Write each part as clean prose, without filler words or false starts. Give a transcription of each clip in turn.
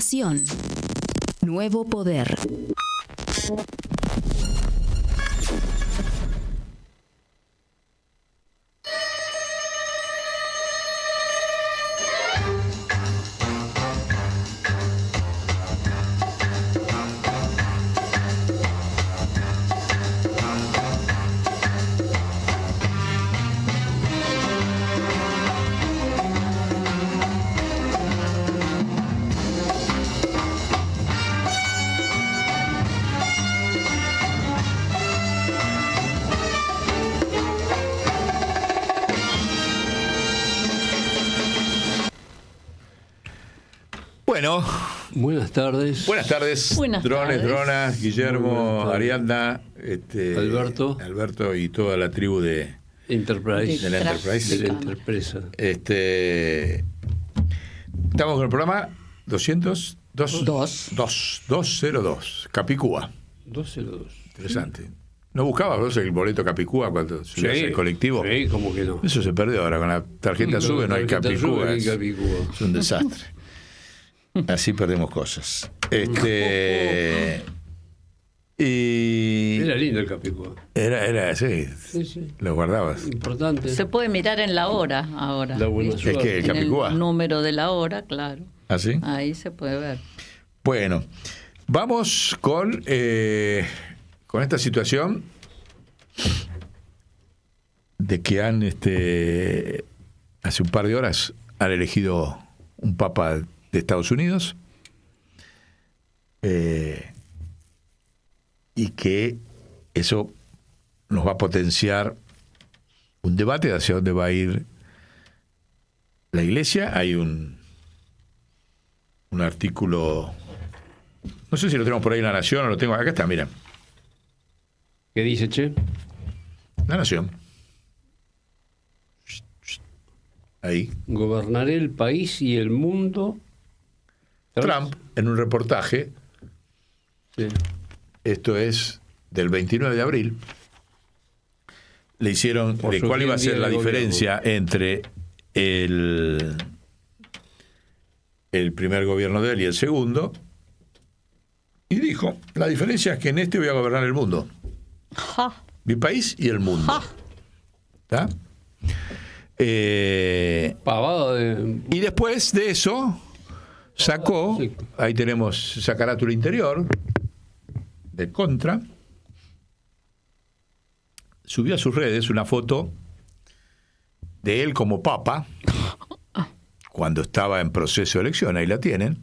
continuación, Nuevo Poder. Bueno, buenas tardes. Buenas tardes, drones, dronas, Guillermo, Ariadna, Alberto y toda la tribu de Enterprise. De la Enterprise. De la Enterpresa. Estamos con el programa 202, Capicúa. 202. Interesante. Sí. ¿No buscabas vos el boleto Capicúa cuando subías el colectivo? Sí, ¿cómo que no? Eso se perdió ahora, con la tarjeta sube no hay Capicúa. Es un desastre. Así perdemos cosas. Y era lindo el Capicúa. Era sí. Lo guardabas. Importante. Se puede mirar en la hora ahora. La buena es que el Capicúa. El número de la hora, claro. ¿Ah, sí? Ahí se puede ver. Bueno, vamos con esta situación de que han hace un par de horas han elegido un papa de Estados Unidos y que eso nos va a potenciar un debate de hacia dónde va a ir la Iglesia. Hay un artículo, no sé si lo tenemos por ahí en La Nación o lo tengo acá, está, mira. ¿Qué dice, che? La Nación. Ahí. Gobernaré el país y el mundo. Trump, en un reportaje, sí. Esto es del 29 de abril, le hicieron de cuál iba a ser la diferencia entre el primer gobierno de él y el segundo, y dijo, la diferencia es que en este voy a gobernar el mundo. Ja. Mi país y el mundo. ¿Está? Y después de eso sacó, ahí tenemos esa carátula interior de Contra, subió a sus redes una foto de él como papa cuando estaba en proceso de elección, ahí la tienen.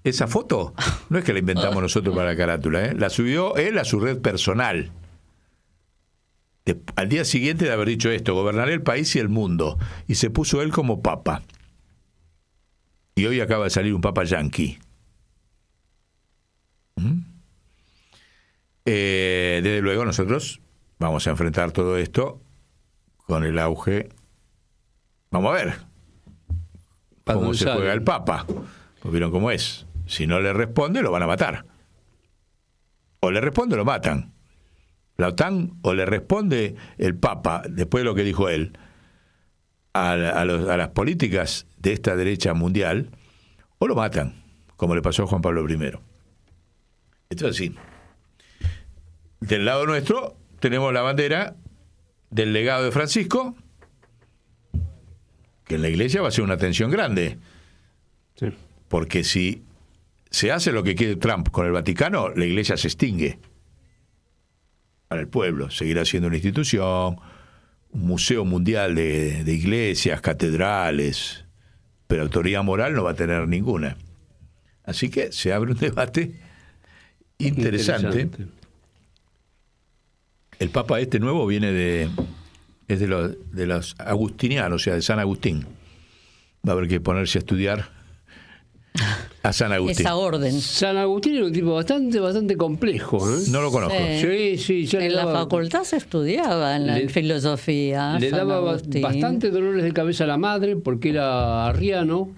Esa foto no es que la inventamos nosotros para la carátula, la subió él a su red personal. Al día siguiente de haber dicho esto, gobernaré el país y el mundo, y se puso él como papa. Y hoy acaba de salir un papa yanqui. Desde luego nosotros vamos a enfrentar todo esto con el auge. Vamos a ver cómo se juega el papa. Pues vieron cómo es. Si no le responde, lo van a matar. O le responde, lo matan. La OTAN o le responde el papa, después de lo que dijo él, a las políticas de esta derecha mundial, o lo matan, como le pasó a Juan Pablo I. Esto es así. Del lado nuestro tenemos la bandera del legado de Francisco, que en la Iglesia va a ser una tensión grande. Sí. Porque si se hace lo que quiere Trump con el Vaticano, la Iglesia se extingue. Para el pueblo, seguirá siendo una institución, un museo mundial de iglesias, catedrales, pero autoridad moral no va a tener ninguna. Así que se abre un debate interesante. El Papa nuevo viene es de los agustinianos, o sea, de San Agustín. Va a haber que ponerse a estudiar a San Agustín. Esa orden. San Agustín era un tipo bastante complejo, ¿eh? No lo conozco. Sí, en la facultad se estudiaba en la filosofía. Le daba bastante dolores de cabeza a la madre porque era arriano.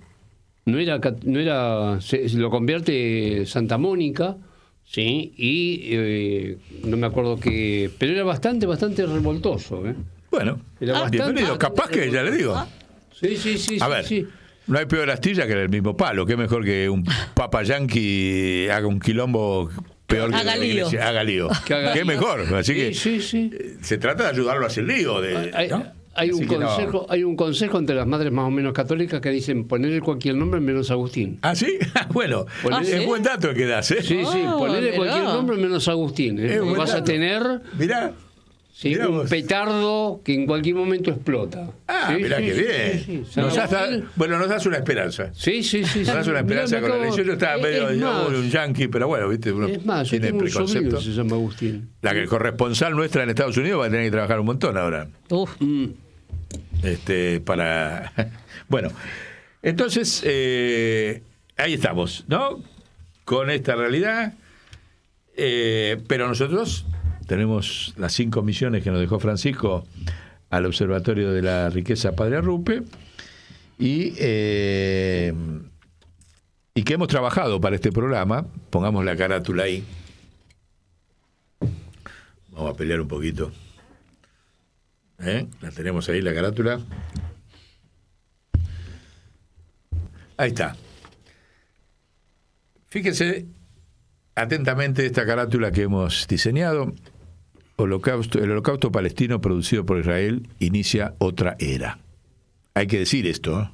No era se lo convierte Santa Mónica, sí, y no me acuerdo qué, pero era bastante revoltoso, ¿eh? Bueno, bienvenido, capaz que ya le digo. Sí. A ver, No hay peor astilla que el mismo palo. Qué mejor que un papa yanqui haga un quilombo peor que haga la lío. iglesia. Haga lío. haga Qué lío. mejor. Así que Sí. se trata de ayudarlo a hacer lío. Hay un Así que no. consejo, hay un consejo entre las madres más o menos católicas que dicen ponerle cualquier nombre menos Agustín. ¿Ah, sí? Bueno, Ponele- es buen dato el que das, ¿eh? Sí, Oh, ponerle mirá. cualquier nombre menos Agustín. Es Porque buen vas a dato. tener Mirá. sí, Mirá un vos. petardo que en cualquier momento explota. Ah, Sí, mirá sí, qué sí, bien. sí, sí. Nos das, Agustín- bueno, nos das una esperanza. Sí. Nos das una esperanza Mirá, con la me acabo- elección. Yo estaba medio es más, un yanqui, pero bueno, viste, uno es más, yo tiene tengo un sobrino preconcepto. que se llama Agustín. La que corresponsal nuestra en Estados Unidos va a tener que trabajar un montón ahora. Uf, Para bueno, entonces ahí estamos, ¿no? Con esta realidad, pero nosotros tenemos las 5 misiones que nos dejó Francisco al Observatorio de la Riqueza Padre Arrupe y que hemos trabajado para este programa. Pongamos la carátula ahí. Vamos a pelear un poquito. La tenemos ahí, la carátula. Ahí está. Fíjense atentamente esta carátula que hemos diseñado. El holocausto palestino producido por Israel inicia otra era. Hay que decir esto, ¿eh?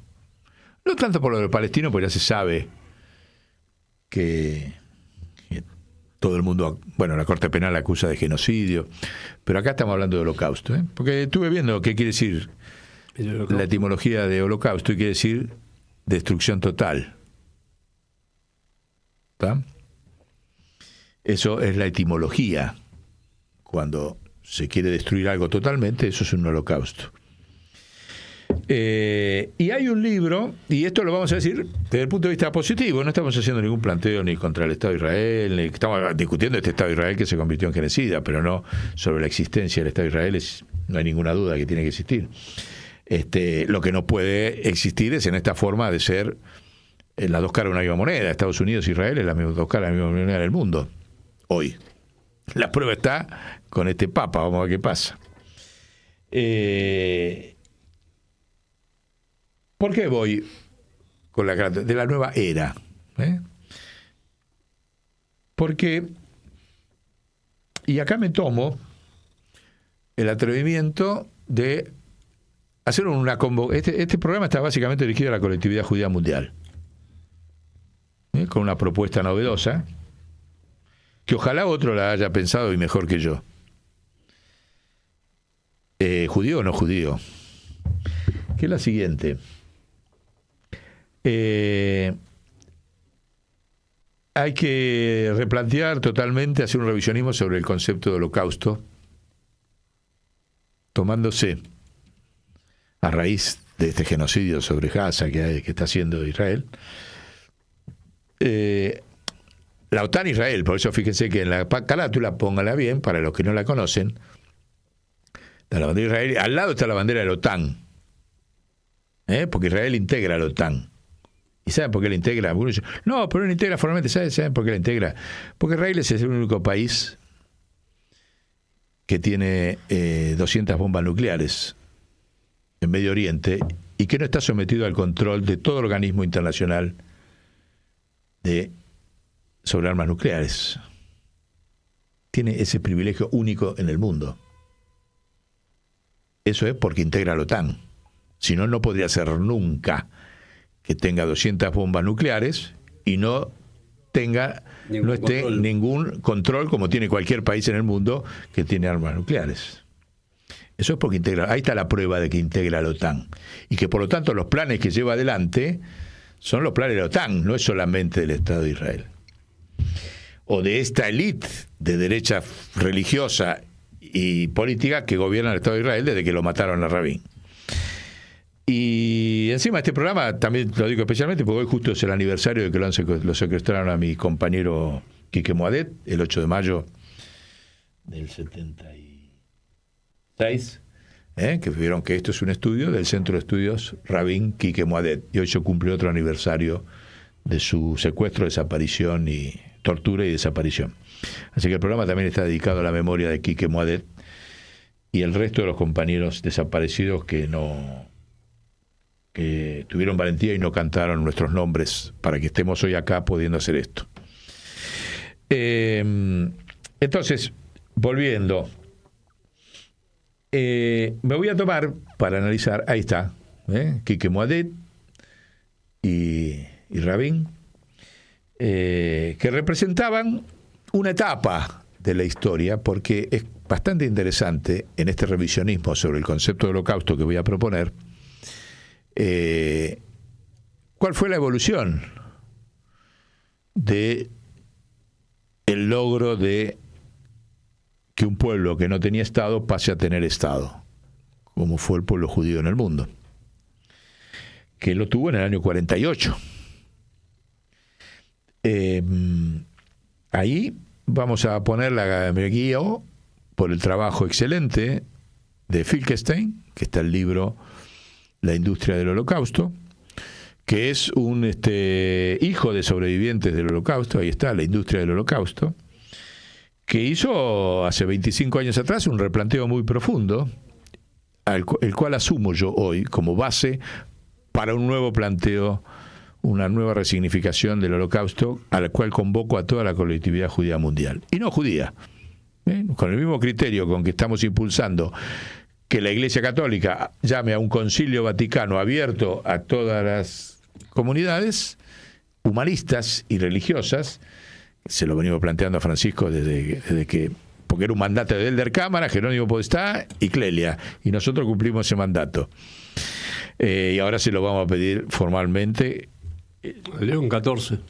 No tanto por lo del palestino, porque ya se sabe que todo el mundo, bueno, la Corte Penal acusa de genocidio, pero acá estamos hablando de holocausto, ¿eh? Porque estuve viendo qué quiere decir la etimología de holocausto y quiere decir destrucción total. ¿Está? Eso es la etimología. Cuando se quiere destruir algo totalmente, eso es un holocausto. Y hay un libro, y esto lo vamos a decir desde el punto de vista positivo, no estamos haciendo ningún planteo ni contra el Estado de Israel, ni estamos discutiendo este Estado de Israel que se convirtió en genocida, pero no sobre la existencia del Estado de Israel, no hay ninguna duda que tiene que existir. Lo que no puede existir es en esta forma de ser las dos caras de una misma moneda. Estados Unidos e Israel es las dos caras de la misma moneda del mundo, hoy. La prueba está con este Papa, vamos a ver qué pasa. ¿Por qué voy con la carta de la nueva era? Porque, y acá me tomo el atrevimiento de hacer una convocatoria. Este programa está básicamente dirigido a la colectividad judía mundial, con una propuesta novedosa, que ojalá otro la haya pensado y mejor que yo. ¿Judío o no judío? Que es la siguiente. Hay que replantear totalmente, hacer un revisionismo sobre el concepto de holocausto, tomándose a raíz de este genocidio sobre Gaza que está haciendo Israel, la OTAN Israel. Por eso fíjense que en la carátula, póngala bien, para los que no la conocen, está la bandera de Israel, al lado está la bandera de la OTAN, porque Israel integra la OTAN. ¿Y saben por qué la integra? No, pero no la integra formalmente. ¿Saben por qué la integra? Porque Israel es el único país que tiene 200 bombas nucleares en Medio Oriente y que no está sometido al control de todo organismo internacional sobre armas nucleares. Tiene ese privilegio único en el mundo. Eso es porque integra la OTAN. Si no, no podría ser nunca que tenga 200 bombas nucleares y no esté ningún control como tiene cualquier país en el mundo que tiene armas nucleares. Eso es porque integra. Ahí está la prueba de que integra la OTAN. Y que por lo tanto los planes que lleva adelante son los planes de la OTAN, no es solamente del Estado de Israel. O de esta élite de derecha religiosa y política que gobierna el Estado de Israel desde que lo mataron a Rabin. Y encima este programa, también lo digo especialmente porque hoy justo es el aniversario de que lo secuestraron a mi compañero Quique Moadet, el 8 de mayo del 76, que vieron que esto es un estudio del Centro de Estudios Rabin Quique Moadet, y hoy se cumple otro aniversario de su secuestro, desaparición y tortura y desaparición. Así que el programa también está dedicado a la memoria de Quique Moadet y el resto de los compañeros desaparecidos que no que tuvieron valentía y no cantaron nuestros nombres para que estemos hoy acá pudiendo hacer esto. Entonces, volviendo, me voy a tomar para analizar, ahí está, Quique Moadet y Rabin, que representaban una etapa de la historia, porque es bastante interesante en este revisionismo sobre el concepto de holocausto que voy a proponer, cuál fue la evolución de el logro de que un pueblo que no tenía Estado pase a tener Estado, como fue el pueblo judío en el mundo, que lo tuvo en el año 48. Ahí vamos a poner la guía por el trabajo excelente de Finkelstein, que está el libro La industria del holocausto, que es un hijo de sobrevivientes del holocausto, ahí está, La industria del holocausto, que hizo hace 25 años atrás un replanteo muy profundo, el cual asumo yo hoy como base para un nuevo planteo, una nueva resignificación del holocausto, a la cual convoco a toda la colectividad judía mundial, y no judía, con el mismo criterio con que estamos impulsando que la Iglesia Católica llame a un concilio vaticano abierto a todas las comunidades humanistas y religiosas. Se lo venimos planteando a Francisco desde que, porque era un mandato de Elder Cámara, Jerónimo Podestá y Clelia, y nosotros cumplimos ese mandato. Y ahora se lo vamos a pedir formalmente. León 14.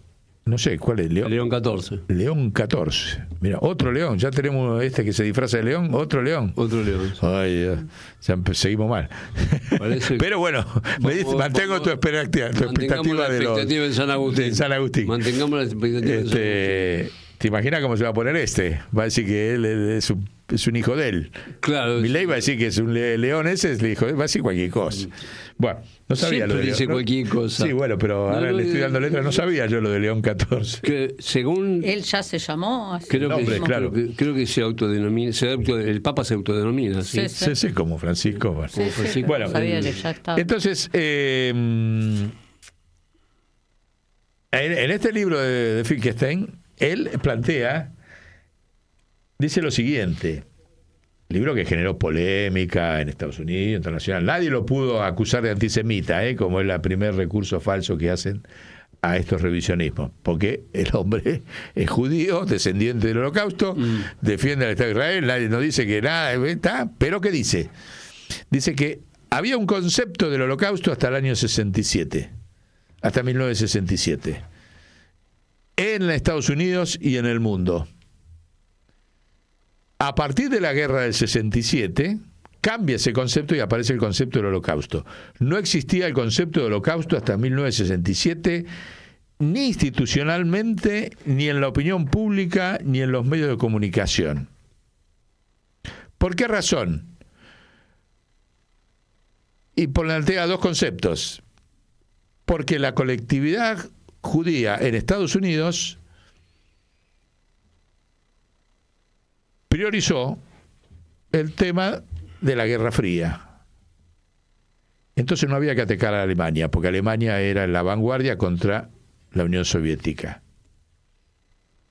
No sé, ¿cuál es? León 14. León 14. Mira, otro león. Ya tenemos que se disfraza de león, otro león. Otro león. Ay, Dios. Seguimos mal. Pero bueno, mantengo tu expectativa en San Agustín. De San Agustín. Mantengamos la expectativa en San Agustín. ¿Te imaginas cómo se va a poner Va a decir que él es un hijo de él. Claro. Milei va a decir que es un león, ese es el hijo. Va a decir cualquier cosa. Bueno, no sabía siempre lo de dice León. Cualquier cosa. Sí, bueno, pero ahora le estoy dando letras. No sabía yo lo de León 14. Que según él ya se llamó así. Creo que se autodenomina, el Papa se autodenomina. ¿sí? Sí, como Francisco. Bueno, Sí, bueno, sabía que ya estaba. Entonces, en este libro de Finkelstein, él dice lo siguiente, libro que generó polémica en Estados Unidos, internacional. Nadie lo pudo acusar de antisemita, como es el primer recurso falso que hacen a estos revisionismos, porque el hombre es judío, descendiente del holocausto, defiende al Estado de Israel, nadie nos dice que nada, pero ¿qué dice? Dice que había un concepto del holocausto hasta el año 67, hasta 1967. En Estados Unidos y en el mundo. A partir de la guerra del 67, cambia ese concepto y aparece el concepto del holocausto. No existía el concepto de holocausto hasta 1967, ni institucionalmente, ni en la opinión pública, ni en los medios de comunicación. ¿Por qué razón? Y plantea dos conceptos. Porque la colectividad judía en Estados Unidos priorizó el tema de la Guerra Fría. Entonces no había que atacar a Alemania, porque Alemania era la vanguardia contra la Unión Soviética.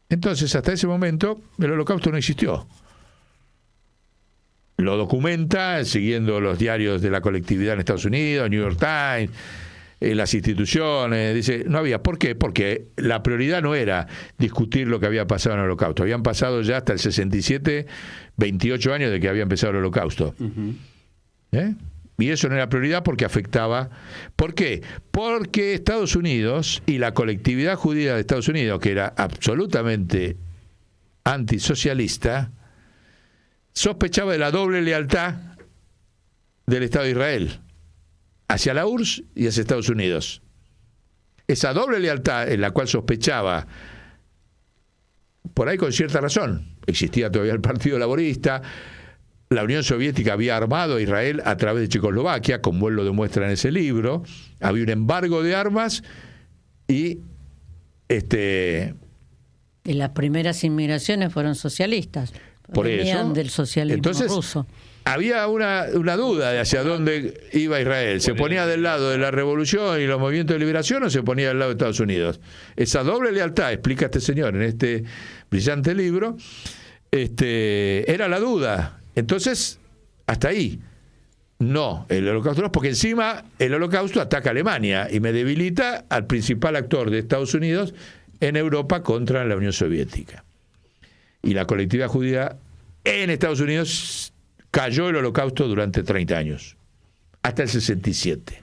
Entonces, hasta ese momento, el holocausto no existió. Lo documenta siguiendo los diarios de la colectividad en Estados Unidos, New York Times, las instituciones, dice, no había. ¿Por qué? Porque la prioridad no era discutir lo que había pasado en el holocausto. Habían pasado ya hasta el 67, 28 años de que había empezado el holocausto. Y eso no era prioridad porque afectaba. ¿Por qué? Porque Estados Unidos y la colectividad judía de Estados Unidos, que era absolutamente antisocialista, sospechaba de la doble lealtad del Estado de Israel hacia la URSS y hacia Estados Unidos. Esa doble lealtad en la cual sospechaba, por ahí con cierta razón, existía todavía el Partido Laborista, la Unión Soviética había armado a Israel a través de Checoslovaquia, como él lo demuestra en ese libro, había un embargo de armas y Y las primeras inmigraciones fueron socialistas. Por Venían eso. del socialismo Entonces, ruso. había una duda de hacia dónde iba Israel. ¿Se ponía del lado de la revolución y los movimientos de liberación o se ponía del lado de Estados Unidos? Esa doble lealtad, explica este señor en este brillante libro, era la duda. Entonces, hasta ahí. No, el holocausto no, porque encima el holocausto ataca a Alemania y me debilita al principal actor de Estados Unidos en Europa contra la Unión Soviética. Y la colectividad judía en Estados Unidos cayó el holocausto durante 30 años, hasta el 67.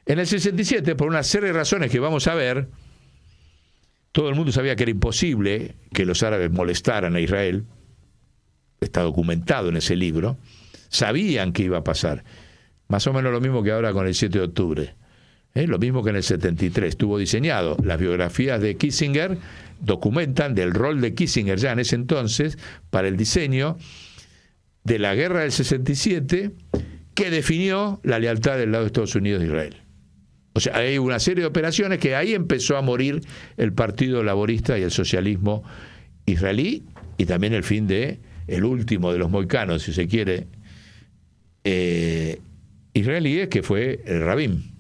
En el 67, por una serie de razones que vamos a ver, todo el mundo sabía que era imposible que los árabes molestaran a Israel, está documentado en ese libro, sabían que iba a pasar, más o menos lo mismo que ahora con el 7 de octubre. Lo mismo que en el 73 estuvo diseñado. Las biografías de Kissinger documentan del rol de Kissinger ya en ese entonces para el diseño de la guerra del 67 que definió la lealtad del lado de Estados Unidos e Israel. O sea, hay una serie de operaciones que ahí empezó a morir el Partido Laborista y el socialismo israelí, y también el fin de el último de los mohicanos, si se quiere, israelíes, que fue el Rabin.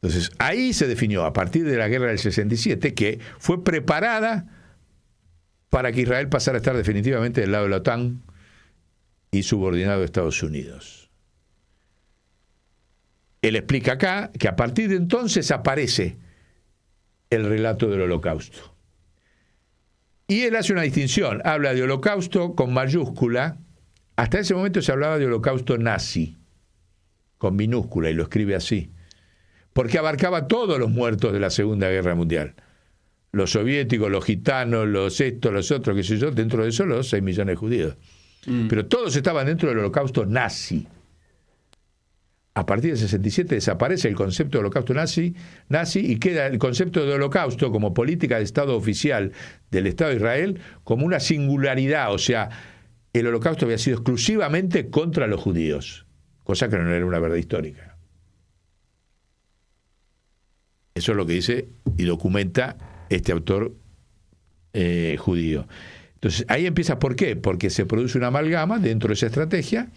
Entonces, ahí se definió, a partir de la guerra del 67, que fue preparada para que Israel pasara a estar definitivamente del lado de la OTAN y subordinado a Estados Unidos. Él explica acá que a partir de entonces aparece el relato del holocausto. Y él hace una distinción, habla de holocausto con mayúscula. Hasta ese momento se hablaba de holocausto nazi, con minúscula, y lo escribe así, porque abarcaba todos los muertos de la Segunda Guerra Mundial. Los soviéticos, los gitanos, los estos, los otros, qué sé yo, dentro de eso los 6 millones de judíos. Pero todos estaban dentro del holocausto nazi. A partir del 67 desaparece el concepto de holocausto nazi y queda el concepto de holocausto como política de Estado oficial del Estado de Israel como una singularidad, o sea, el holocausto había sido exclusivamente contra los judíos, cosa que no era una verdad histórica. Eso es lo que dice y documenta este autor judío. Entonces, ahí empieza, ¿por qué? Porque se produce una amalgama dentro de esa estrategia,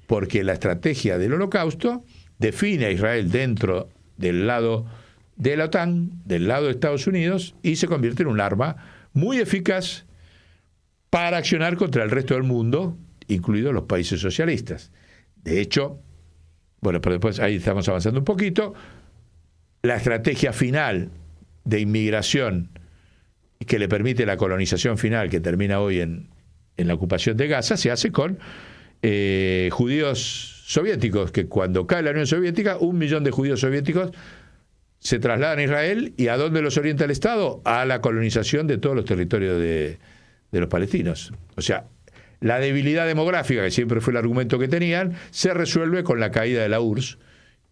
porque la estrategia del holocausto define a Israel dentro del lado de la OTAN, del lado de Estados Unidos, y se convierte en un arma muy eficaz para accionar contra el resto del mundo, incluidos los países socialistas. De hecho, bueno, pero después ahí estamos avanzando un poquito, la estrategia final de inmigración que le permite la colonización final, que termina hoy en la ocupación de Gaza, se hace con judíos soviéticos, que cuando cae la Unión Soviética, 1 millón de judíos soviéticos se trasladan a Israel. ¿Y a dónde los orienta el Estado? A la colonización de todos los territorios de los palestinos. O sea, la debilidad demográfica, que siempre fue el argumento que tenían, se resuelve con la caída de la URSS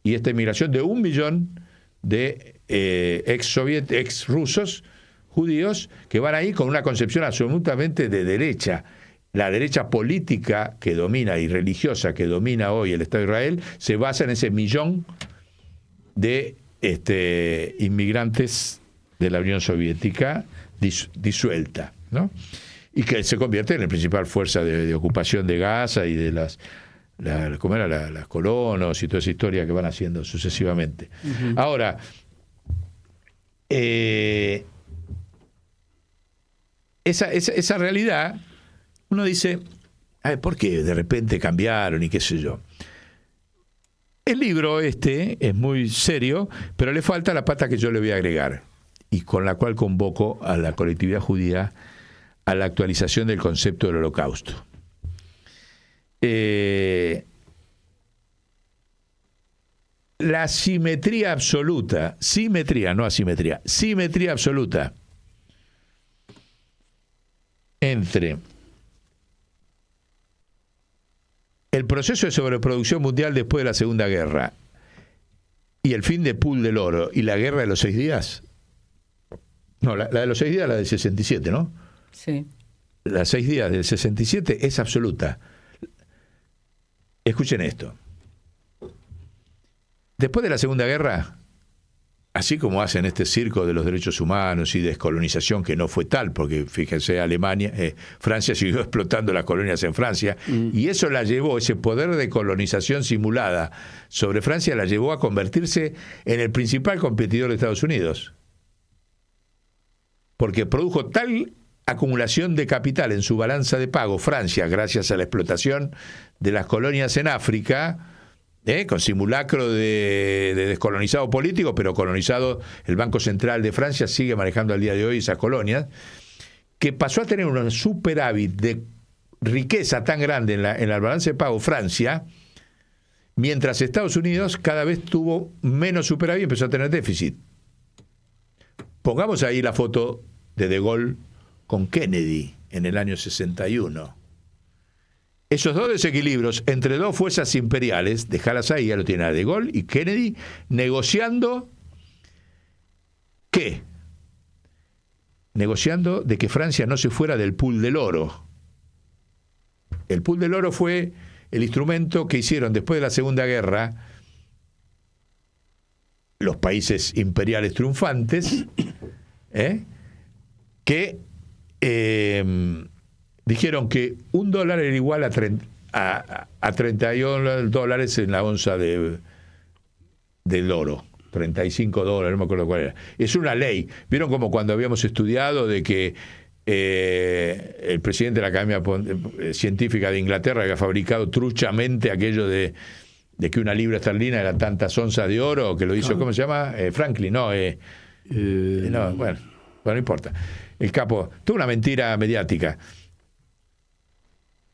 y esta inmigración de 1 millón de ex rusos judíos que van ahí con una concepción absolutamente de derecha. La derecha política que domina y religiosa que domina hoy el Estado de Israel se basa en ese 1 millón de inmigrantes de la Unión Soviética disuelta, ¿no? Y que se convierte en la principal fuerza de ocupación de Gaza y de las colonos y toda esa historia que van haciendo sucesivamente. Uh-huh. Ahora, esa realidad, uno dice, ¿por qué de repente cambiaron y qué sé yo? El libro es muy serio, pero le falta la pata que yo le voy a agregar, y con la cual convoco a la colectividad judía a la actualización del concepto del holocausto. La simetría absoluta, simetría, no asimetría, simetría absoluta entre el proceso de sobreproducción mundial después de la Segunda Guerra y el fin de Pool del Oro y la guerra de los 6 días. No, la de los 6 días, la del 67, ¿no? Sí. Las 6 días del 67 es absoluta. Escuchen esto. Después de la Segunda Guerra, así como hacen este circo de los derechos humanos y descolonización, que no fue tal, porque fíjense, Francia siguió explotando las colonias en Francia, y eso la llevó, ese poder de colonización simulada sobre Francia, la llevó a convertirse en el principal competidor de Estados Unidos. Porque produjo tal acumulación de capital en su balanza de pago, Francia, gracias a la explotación de las colonias en África, con simulacro de descolonizado político, pero colonizado, el Banco Central de Francia sigue manejando al día de hoy esas colonias, que pasó a tener un superávit de riqueza tan grande en la balanza de pago Francia, mientras Estados Unidos cada vez tuvo menos superávit y empezó a tener déficit. Pongamos ahí la foto de Gaulle con Kennedy en el año 61. Esos dos desequilibrios entre dos fuerzas imperiales, dejalas ahí, ya lo tiene a De Gaulle y Kennedy, negociando ¿qué? Negociando de que Francia no se fuera del pool del oro. El pool del oro fue el instrumento que hicieron después de la Segunda Guerra los países imperiales triunfantes, que dijeron que $1 era igual a 31 dólares en la onza del oro. $35, no me acuerdo cuál era. Es una ley. ¿Vieron como cuando habíamos estudiado de que el presidente de la Academia Científica de Inglaterra había fabricado truchamente aquello de que una libra esterlina era tantas onzas de oro, que lo hizo, ¿cómo se llama? Franklin, no, bueno, no importa. El capo, toda una mentira mediática.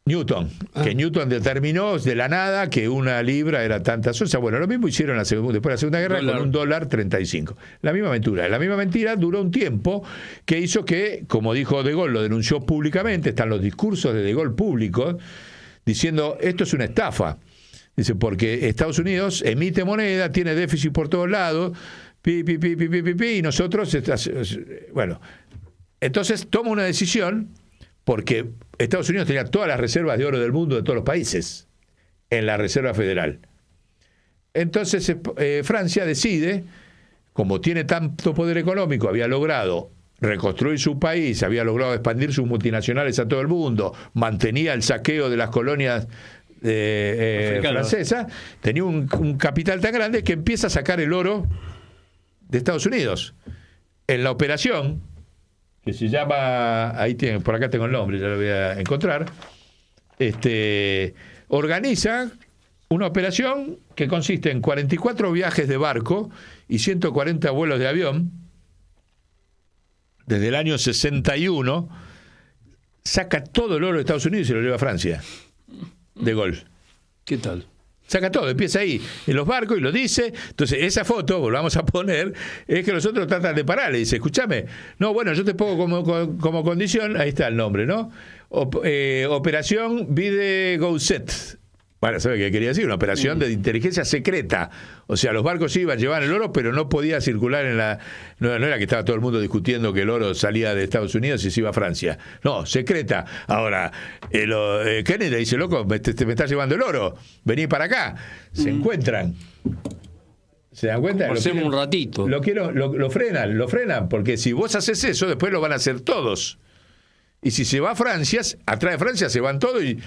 Newton, que Newton determinó de la nada que una libra era tantas onzas. Bueno, lo mismo hicieron después de la Segunda Guerra con $1.35. La misma mentira. La misma mentira duró un tiempo que hizo que, como dijo De Gaulle, lo denunció públicamente, están los discursos de Gaulle públicos, diciendo, esto es una estafa. Dice, porque Estados Unidos emite moneda, tiene déficit por todos lados, y nosotros, bueno, entonces toma una decisión, porque Estados Unidos tenía todas las reservas de oro del mundo de todos los países en la Reserva Federal. Entonces Francia decide, como tiene tanto poder económico, había logrado reconstruir su país, había logrado expandir sus multinacionales a todo el mundo, mantenía el saqueo de las colonias francesas, tenía un capital tan grande que empieza a sacar el oro de Estados Unidos. En la operación, que se llama, por acá tengo el nombre, ya lo voy a encontrar, organiza una operación que consiste en 44 viajes de barco y 140 vuelos de avión. Desde el año 61 saca todo el oro de Estados Unidos y se lo lleva a Francia, De Gaulle. ¿Qué tal? Saca todo, empieza ahí en los barcos y lo dice. Entonces esa foto, volvamos a poner, es que los otros tratan de parar. Le dice, escúchame, no, bueno, yo te pongo como condición, ahí está el nombre, ¿no? Operación Vide Gousset. Bueno, ¿sabe qué quería decir? Una operación de inteligencia secreta. O sea, los barcos iban, llevaban el oro, pero no podía circular en la... No era que estaba todo el mundo discutiendo que el oro salía de Estados Unidos y se iba a Francia. No, secreta. Ahora, Kennedy dice, loco, me estás llevando el oro. Vení para acá. Se encuentran. ¿Se dan cuenta? Hacemos un ratito. Lo frenan, porque si vos haces eso, después lo van a hacer todos. Y si se va a Francia, atrás de Francia se van todos y...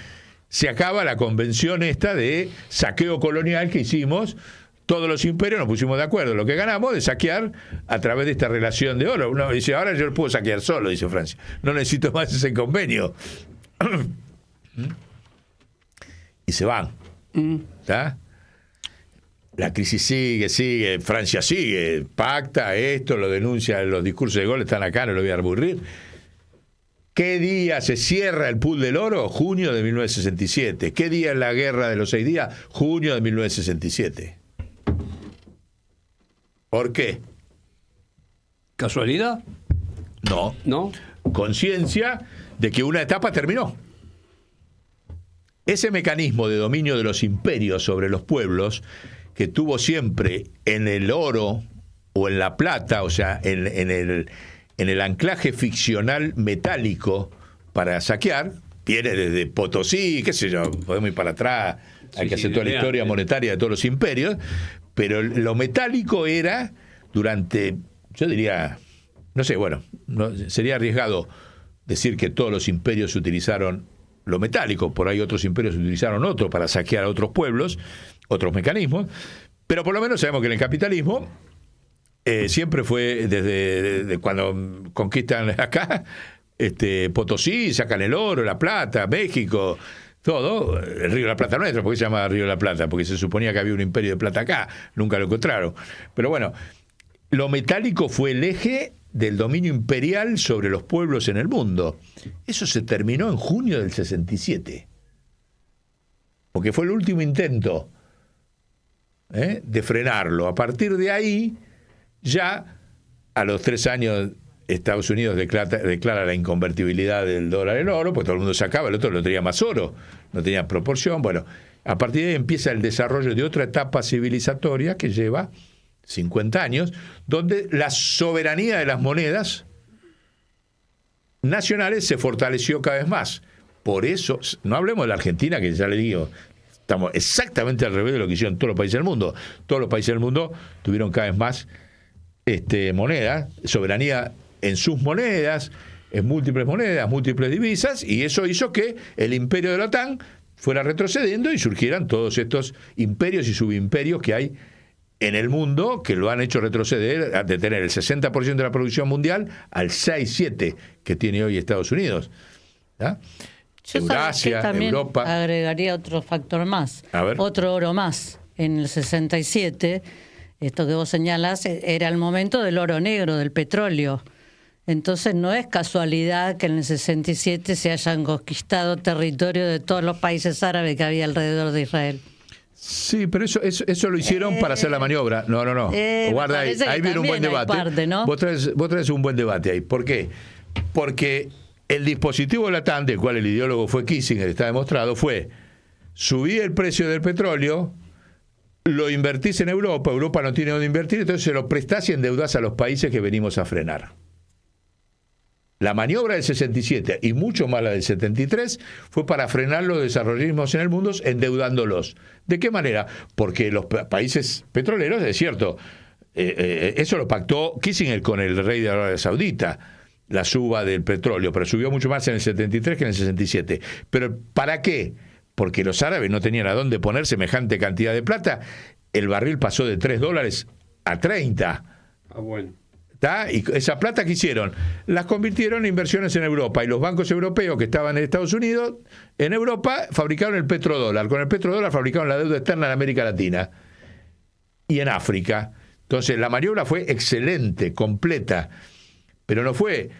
se acaba la convención esta de saqueo colonial que hicimos, todos los imperios nos pusimos de acuerdo, lo que ganamos de saquear a través de esta relación de oro. Uno dice, ahora yo lo puedo saquear solo, dice Francia, no necesito más ese convenio. Y se van. ¿Está? La crisis sigue, Francia sigue, pacta esto, lo denuncia, los discursos de Gaulle están acá, no lo voy a aburrir. ¿Qué día se cierra el pool del oro? Junio de 1967. ¿Qué día es la guerra de los 6 días? Junio de 1967. ¿Por qué? ¿Casualidad? No. Conciencia de que una etapa terminó. Ese mecanismo de dominio de los imperios sobre los pueblos que tuvo siempre en el oro o en la plata, o sea, en el anclaje ficcional metálico para saquear, viene desde Potosí, qué sé yo, podemos ir para atrás, hay que hacer toda la historia monetaria de todos los imperios, pero lo metálico era durante, yo diría, no sé, bueno, sería arriesgado decir que todos los imperios utilizaron lo metálico, por ahí otros imperios utilizaron otro para saquear a otros pueblos, otros mecanismos, pero por lo menos sabemos que en el capitalismo siempre fue desde cuando conquistan acá, Potosí, sacan el oro, la plata, México, todo, el Río de la Plata nuestro, ¿por qué se llama Río de la Plata? Porque se suponía que había un imperio de plata acá, nunca lo encontraron. Pero bueno, lo metálico fue el eje del dominio imperial sobre los pueblos en el mundo. Eso se terminó en junio del 67, porque fue el último intento de frenarlo. A partir de ahí, ya a los 3 años Estados Unidos declara la inconvertibilidad del dólar en oro, pues todo el mundo sacaba, el otro no tenía más oro, no tenía proporción. Bueno, a partir de ahí empieza el desarrollo de otra etapa civilizatoria que lleva 50 años, donde la soberanía de las monedas nacionales se fortaleció cada vez más. Por eso, no hablemos de la Argentina, que ya le digo, estamos exactamente al revés de lo que hicieron todos los países del mundo. Todos los países del mundo tuvieron cada vez más moneda, soberanía en sus monedas, en múltiples monedas, múltiples divisas, y eso hizo que el imperio de la OTAN fuera retrocediendo y surgieran todos estos imperios y subimperios que hay en el mundo, que lo han hecho retroceder de tener el 60% de la producción mundial al 6-7% que tiene hoy Estados Unidos. ¿Ya? Eurasia, también Europa. Agregaría otro factor más, otro oro más. En el 67, esto que vos señalás, era el momento del oro negro, del petróleo. Entonces no es casualidad que en el 67 se hayan conquistado territorio de todos los países árabes que había alrededor de Israel. Sí, pero eso lo hicieron para hacer la maniobra. No. Guarda ahí viene un buen debate. Parte, ¿no? Vos traes un buen debate ahí. ¿Por qué? Porque el dispositivo de la OTAN, del cual el ideólogo fue Kissinger, está demostrado, fue subir el precio del petróleo, lo invertís en Europa no tiene dónde invertir, entonces se lo prestás y endeudás a los países que venimos a frenar. La maniobra del 67 y mucho más la del 73 fue para frenar los desarrollismos en el mundo endeudándolos. ¿De qué manera? Porque los países petroleros, es cierto, eso lo pactó Kissinger con el rey de Arabia Saudita, la suba del petróleo, pero subió mucho más en el 73 que en el 67. ¿Pero para qué? Porque los árabes no tenían a dónde poner semejante cantidad de plata. El barril pasó de $3 a 30. Ah, bueno. Y esa plata que hicieron, las convirtieron en inversiones en Europa, y los bancos europeos que estaban en Estados Unidos, en Europa, fabricaron el petrodólar. Con el petrodólar fabricaron la deuda externa en América Latina y en África. Entonces la maniobra fue excelente, completa, pero no fue,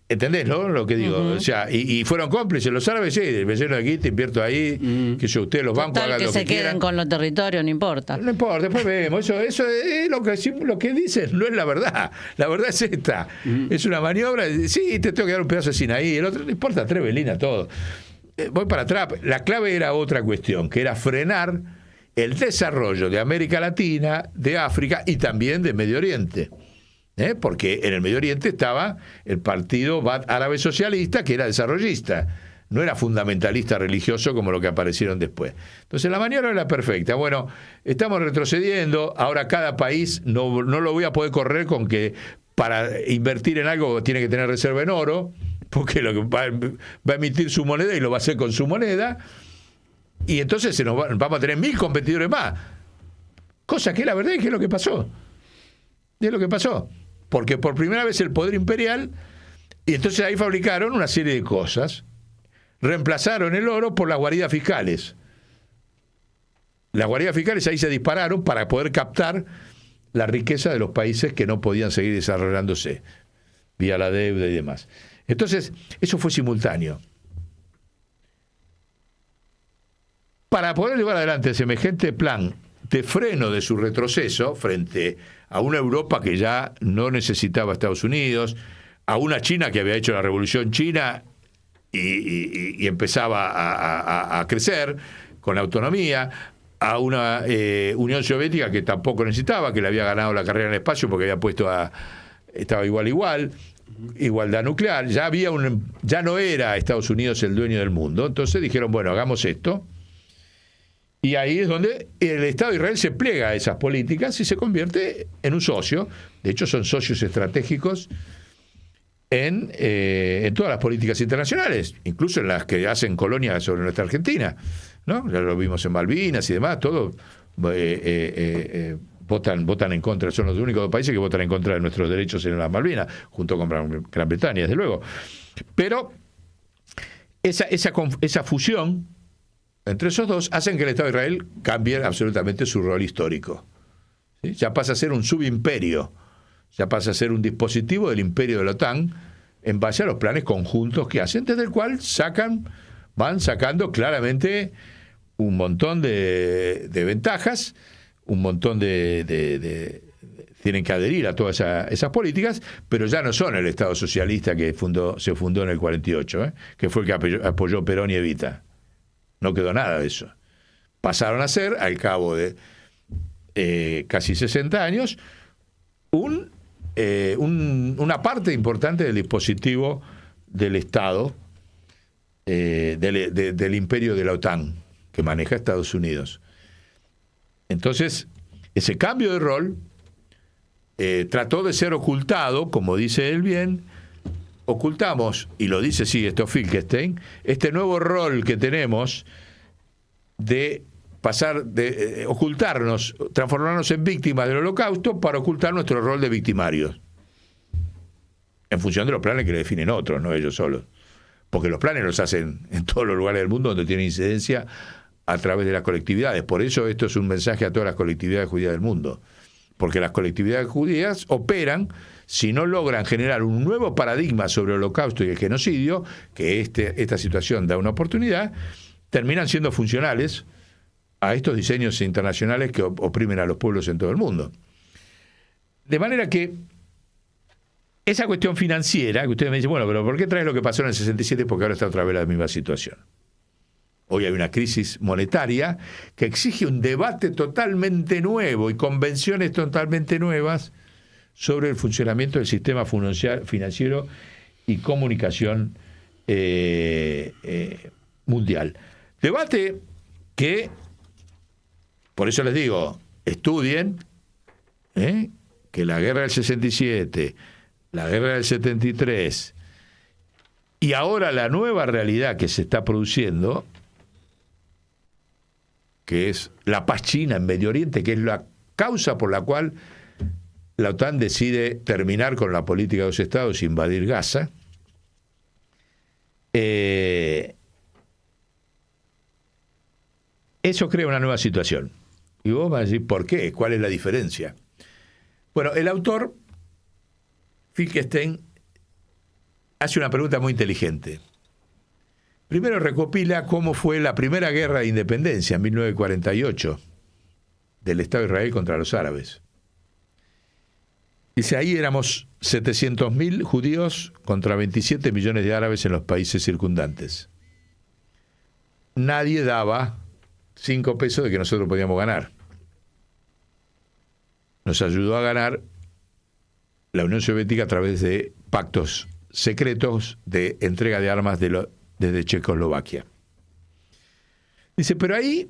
¿entendés, no? Lo que digo, o sea, y fueron cómplices los árabes, sí, el vecino de aquí te invierto ahí, que yo, ustedes los bancos hagan lo que quieran. Que se queden con los territorios, no importa. No importa, después vemos, eso es lo que dicen, no es la verdad. La verdad es esta, es una maniobra, sí, te tengo que dar un pedazo de Sinaí, el otro, no importa, Trebelina, todo. Voy para atrás, la clave era otra cuestión, que era frenar el desarrollo de América Latina, de África y también de Medio Oriente. Porque en el Medio Oriente estaba el Partido Árabe Socialista, que era desarrollista, no era fundamentalista religioso como lo que aparecieron después. Entonces la maniobra era perfecta. Bueno, estamos retrocediendo, ahora cada país no lo voy a poder correr con que para invertir en algo tiene que tener reserva en oro, porque lo que va a emitir su moneda y lo va a hacer con su moneda, y entonces vamos a tener 1000 competidores más. Cosa que la verdad es que es lo que pasó. Es lo que pasó. Porque por primera vez el poder imperial, y entonces ahí fabricaron una serie de cosas, reemplazaron el oro por las guaridas fiscales. Las guaridas fiscales ahí se dispararon para poder captar la riqueza de los países que no podían seguir desarrollándose vía la deuda y demás. Entonces, eso fue simultáneo. Para poder llevar adelante semejante plan de freno de su retroceso frente a una Europa que ya no necesitaba a Estados Unidos, a una China que había hecho la revolución china y empezaba a crecer con autonomía, a una Unión Soviética que tampoco necesitaba, que le había ganado la carrera en el espacio porque había puesto estaba igualdad nuclear, ya no era Estados Unidos el dueño del mundo. Entonces dijeron, bueno, hagamos esto. Y ahí es donde el Estado de Israel se pliega a esas políticas y se convierte en un socio. De hecho, son socios estratégicos en todas las políticas internacionales, incluso en las que hacen colonia sobre nuestra Argentina, ¿no? Ya lo vimos en Malvinas y demás, todo votan en contra, son los únicos países que votan en contra de nuestros derechos en las Malvinas, junto con Gran Bretaña, desde luego. Pero esa fusión entre esos dos hacen que el Estado de Israel cambie absolutamente su rol histórico. ¿Sí? Ya pasa a ser un subimperio, ya pasa a ser un dispositivo del imperio de la OTAN en base a los planes conjuntos que hacen, desde el cual van sacando claramente un montón de ventajas, un montón tienen que adherir a todas esas políticas, pero ya no son el Estado socialista que se fundó en el 48, que fue el que apoyó Perón y Evita. No quedó nada de eso. Pasaron a ser, al cabo de casi 60 años, una parte importante del dispositivo del Estado, del imperio de la OTAN, que maneja Estados Unidos. Entonces, ese cambio de rol trató de ser ocultado, como dice él bien. Ocultamos, y lo dice esto Finkelstein, este nuevo rol que tenemos de pasar, de ocultarnos, transformarnos en víctimas del Holocausto para ocultar nuestro rol de victimarios, en función de los planes que le definen otros, no ellos solos. Porque los planes los hacen en todos los lugares del mundo donde tienen incidencia a través de las colectividades. Por eso esto es un mensaje a todas las colectividades judías del mundo. Porque las colectividades judías operan, si no logran generar un nuevo paradigma sobre el Holocausto y el genocidio, que esta situación da una oportunidad, terminan siendo funcionales a estos diseños internacionales que oprimen a los pueblos en todo el mundo. De manera que esa cuestión financiera, que ustedes me dicen, bueno, pero ¿por qué traes lo que pasó en el 67? Porque ahora está otra vez la misma situación. Hoy hay una crisis monetaria que exige un debate totalmente nuevo y convenciones totalmente nuevas sobre el funcionamiento del sistema financiero y comunicación mundial. Debate que, por eso les digo, estudien que la guerra del 67, la guerra del 73 y ahora la nueva realidad que se está produciendo, que es la paz china en Medio Oriente, que es la causa por la cual la OTAN decide terminar con la política de los estados e invadir Gaza. Eso crea una nueva situación. Y vos vas a decir, ¿por qué? ¿Cuál es la diferencia? Bueno, el autor, Finkelstein, hace una pregunta muy inteligente. Primero recopila cómo fue la primera guerra de independencia en 1948 del Estado de Israel contra los árabes. Dice, ahí éramos 700.000 judíos contra 27 millones de árabes en los países circundantes. Nadie daba 5 pesos de que nosotros podíamos ganar. Nos ayudó a ganar la Unión Soviética a través de pactos secretos de entrega de armas desde Checoslovaquia. Dice, pero ahí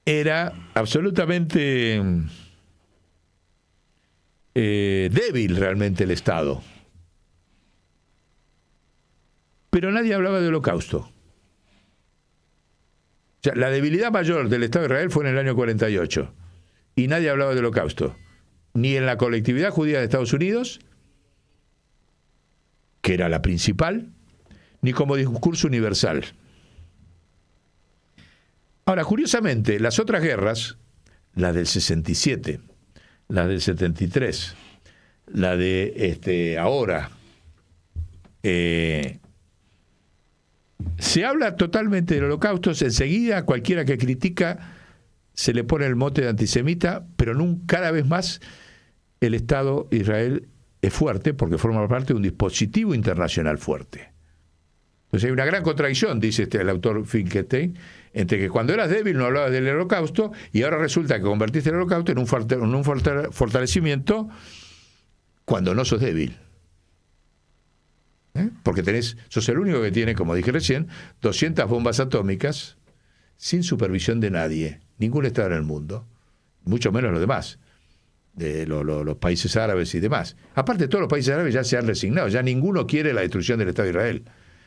era absolutamente débil realmente el Estado. Pero nadie hablaba de Holocausto. O sea, la debilidad mayor del Estado de Israel fue en el año 48. Y nadie hablaba de Holocausto. Ni en la colectividad judía de Estados Unidos, que era la principal, ni como discurso universal. Ahora, curiosamente, las otras guerras, la del 67, la del 73, la de ahora, se habla totalmente del Holocausto. Enseguida cualquiera que critica se le pone el mote de antisemita, pero cada vez más el Estado de Israel es fuerte porque forma parte de un dispositivo internacional fuerte. Entonces hay una gran contradicción, dice el autor Finkelstein, entre que cuando eras débil no hablabas del Holocausto y ahora resulta que convertiste el Holocausto en un fortalecimiento cuando no sos débil. Porque sos el único que tiene, como dije recién, 200 bombas atómicas, sin supervisión de nadie, ningún Estado en el mundo, mucho menos los demás, de los países árabes y demás. Aparte, todos los países árabes ya se han resignado, ya ninguno quiere la destrucción del Estado de Israel.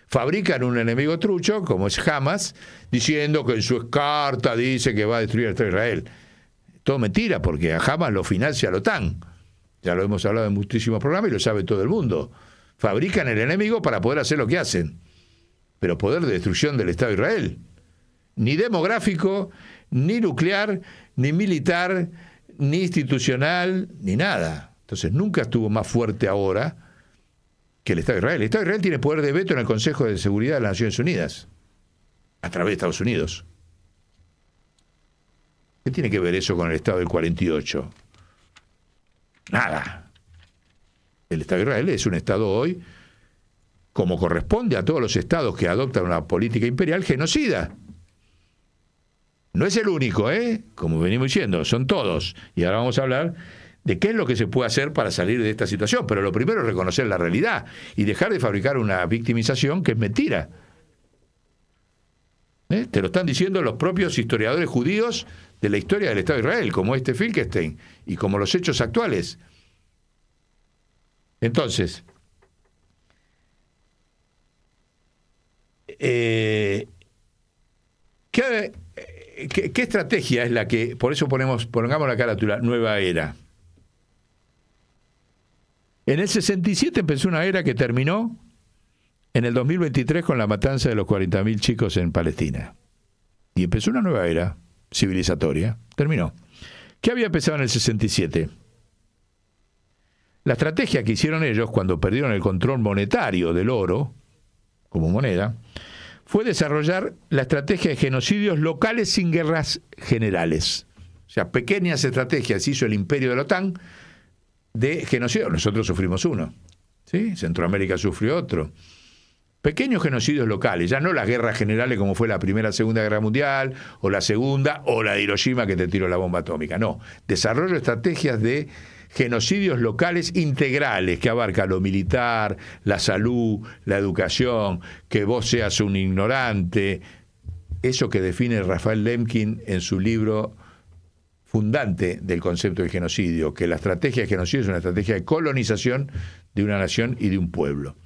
Fabrican un enemigo trucho, como es Hamas, diciendo que en su carta dice que va a destruir el Estado de Israel. Todo mentira, porque a Hamas lo financia la OTAN. Ya lo hemos hablado en muchísimos programas y lo sabe todo el mundo. Fabrican el enemigo para poder hacer lo que hacen. Pero poder de destrucción del Estado de Israel, ni demográfico, ni nuclear, ni militar, ni institucional, ni nada. Entonces nunca estuvo más fuerte ahora que el Estado de Israel. El Estado de Israel tiene poder de veto en el Consejo de Seguridad de las Naciones Unidas, a través de Estados Unidos. ¿Qué tiene que ver eso con el Estado del 48? Nada. El Estado de Israel es un Estado hoy, como corresponde a todos los estados que adoptan una política imperial, genocida. No es el único, como venimos diciendo, son todos. Y ahora vamos a hablar de qué es lo que se puede hacer para salir de esta situación. Pero lo primero es reconocer la realidad y dejar de fabricar una victimización que es mentira. Te lo están diciendo los propios historiadores judíos de la historia del Estado de Israel, como Finkelstein y como los hechos actuales. Entonces, ¿qué estrategia es la que, por eso pongamos la carátula, nueva era? En el 67 empezó una era que terminó en el 2023 con la matanza de los 40.000 chicos en Palestina. Y empezó una nueva era civilizatoria. Terminó. ¿Qué había empezado en el 67? La estrategia que hicieron ellos cuando perdieron el control monetario del oro como moneda fue desarrollar la estrategia de genocidios locales sin guerras generales. O sea, pequeñas estrategias hizo el imperio de la OTAN de genocidio. Nosotros sufrimos uno, ¿sí? Centroamérica sufrió otro. Pequeños genocidios locales, ya no las guerras generales como fue la Primera, Segunda Guerra Mundial, o la Segunda, o la de Hiroshima que te tiró la bomba atómica. No, desarrollo de estrategias de genocidios locales integrales que abarca lo militar, la salud, la educación, que vos seas un ignorante. Eso que define Rafael Lemkin en su libro fundante del concepto de genocidio, que la estrategia de genocidio es una estrategia de colonización de una nación y de un pueblo.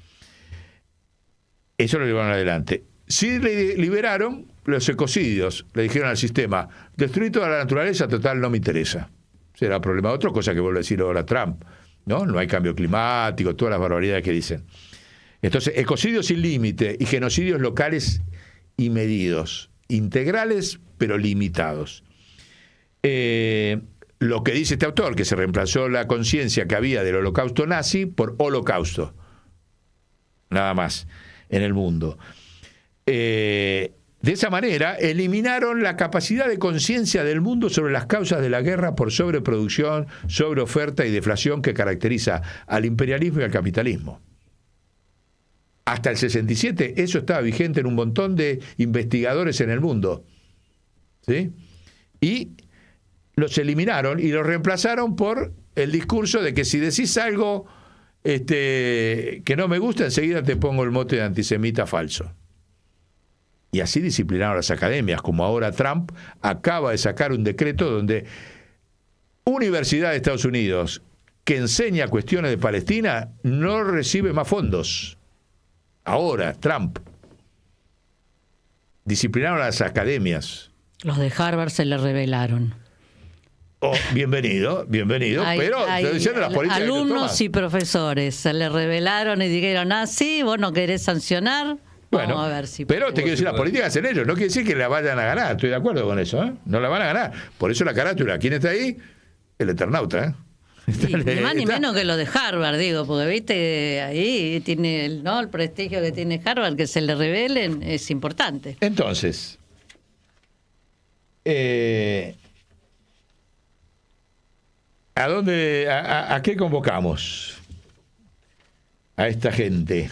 Eso lo llevaron adelante. Sí liberaron los ecocidios, le dijeron al sistema, destruir toda la naturaleza, total, no me interesa. Será problema de otro, cosa que vuelve a decir ahora Trump, ¿no? No hay cambio climático, todas las barbaridades que dicen. Entonces, ecocidios sin límite y genocidios locales y medidos, integrales pero limitados. Lo que dice este autor, que se reemplazó la conciencia que había del holocausto nazi por holocausto. Nada más. En el mundo. De esa manera, eliminaron la capacidad de conciencia del mundo sobre las causas de la guerra por sobreproducción, sobreoferta y deflación que caracteriza al imperialismo y al capitalismo. Hasta el 67 eso estaba vigente en un montón de investigadores en el mundo. ¿Sí? Y los eliminaron y los reemplazaron por el discurso de que si decís algo que no me gusta, enseguida te pongo el mote de antisemita falso. Y así disciplinaron las academias, como ahora Trump acaba de sacar un decreto donde Universidad de Estados Unidos que enseña cuestiones de Palestina no recibe más fondos. Ahora, Trump. Disciplinaron las academias. Los de Harvard se le rebelaron. Oh, bienvenido, pero estoy diciendo las políticas alumnos y profesores se le rebelaron y dijeron, sí, vos no querés sancionar. Bueno, vamos a ver si pero te quiero decir, las políticas hacen ellos, no quiere decir que la vayan a ganar, estoy de acuerdo con eso, no la van a ganar. Por eso la carátula, ¿quién está ahí? El Eternauta, Ni más ni menos que lo de Harvard, digo, porque viste, ahí tiene el prestigio que tiene Harvard, que se le rebelen, es importante. Entonces, ¿a qué convocamos a esta gente?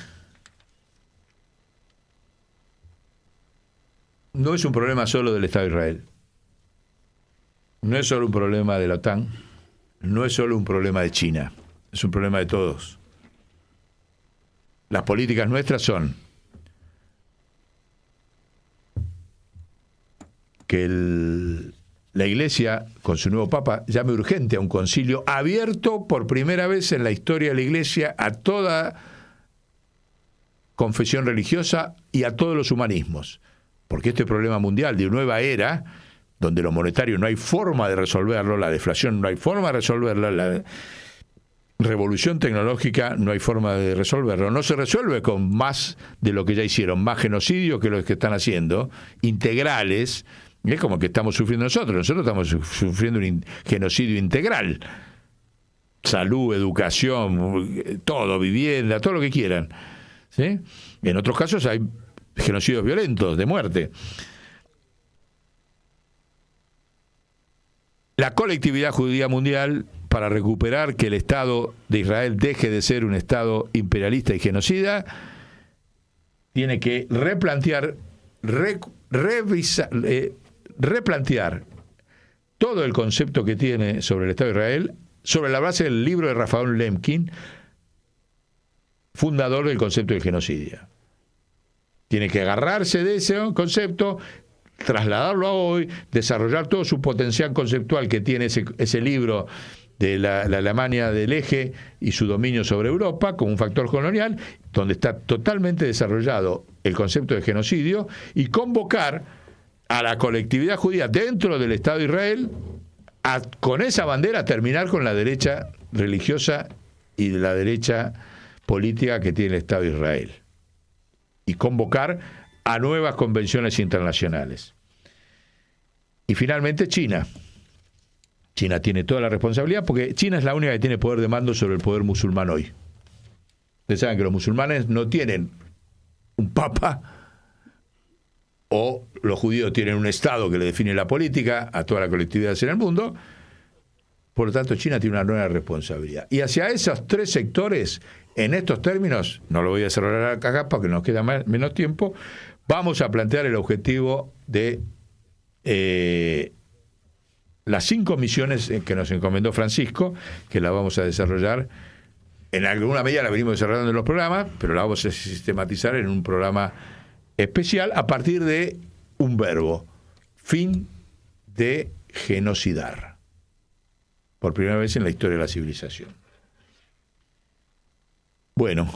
No es un problema solo del Estado de Israel. No es solo un problema de la OTAN. No es solo un problema de China. Es un problema de todos. Las políticas nuestras son que la Iglesia, con su nuevo Papa, llame urgente a un concilio abierto por primera vez en la historia de la Iglesia a toda confesión religiosa y a todos los humanismos. Porque este problema mundial de nueva era, donde lo monetario no hay forma de resolverlo, la deflación no hay forma de resolverla, la revolución tecnológica no hay forma de resolverlo. No se resuelve con más de lo que ya hicieron, más genocidios que los que están haciendo, integrales. Es como que estamos sufriendo nosotros. Nosotros estamos sufriendo un genocidio integral. Salud, educación, todo, vivienda, todo lo que quieran. ¿Sí? En otros casos hay genocidios violentos, de muerte. La colectividad judía mundial, para recuperar que el Estado de Israel deje de ser un Estado imperialista y genocida, tiene que replantear todo el concepto que tiene sobre el Estado de Israel sobre la base del libro de Rafael Lemkin, fundador del concepto de genocidio. Tiene que agarrarse de ese concepto, trasladarlo a hoy, desarrollar todo su potencial conceptual que tiene ese libro de la Alemania del Eje y su dominio sobre Europa como un factor colonial, donde está totalmente desarrollado el concepto de genocidio, y convocar a la colectividad judía dentro del Estado de Israel con esa bandera terminar con la derecha religiosa y la derecha política que tiene el Estado de Israel, y convocar a nuevas convenciones internacionales. Y finalmente China. China tiene toda la responsabilidad, porque China es la única que tiene poder de mando sobre el poder musulmán hoy. Ustedes saben que los musulmanes no tienen un papa, o los judíos tienen un Estado que le define la política a toda la colectividad en el mundo. Por lo tanto, China tiene una nueva responsabilidad. Y hacia esos tres sectores, en estos términos, no lo voy a desarrollar acá porque nos queda menos tiempo, vamos a plantear el objetivo de las 5 misiones que nos encomendó Francisco, que la vamos a desarrollar. En alguna medida la venimos desarrollando en los programas, pero la vamos a sistematizar en un programa especial a partir de un verbo: fin de genocidar. Por primera vez en la historia de la civilización. Bueno,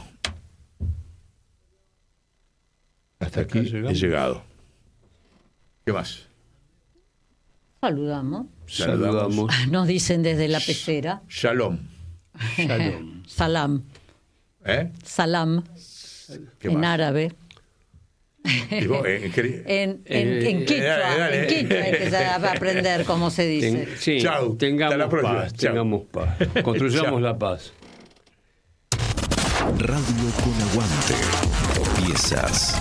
hasta aquí he llegado. ¿Qué más? Saludamos. Nos dicen desde la pecera. Shalom. Salam. Salam. En árabe. En quichua. En quichua hay que aprender cómo se dice. Sí, chau. Tengamos paz. Construyamos la paz. Radio con aguante. Piezas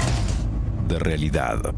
de realidad.